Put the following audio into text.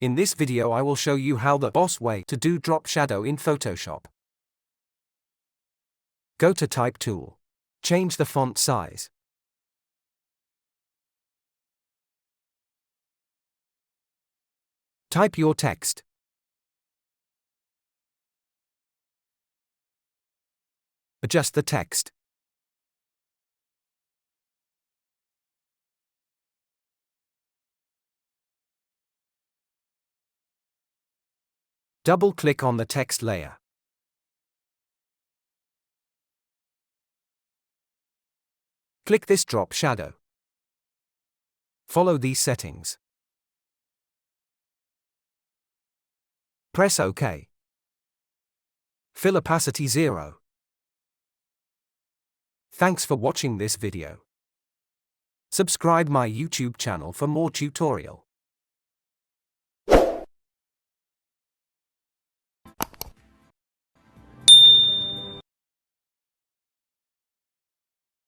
In this video I will show you how the boss way to do drop shadow in Photoshop. Go to Type tool. Change the font size. Type your text. Adjust the text. Double-click on the text layer. Click this drop shadow. Follow these settings. Press OK. Fill opacity 0. Thanks for watching this video. Subscribe my YouTube channel for more tutorial.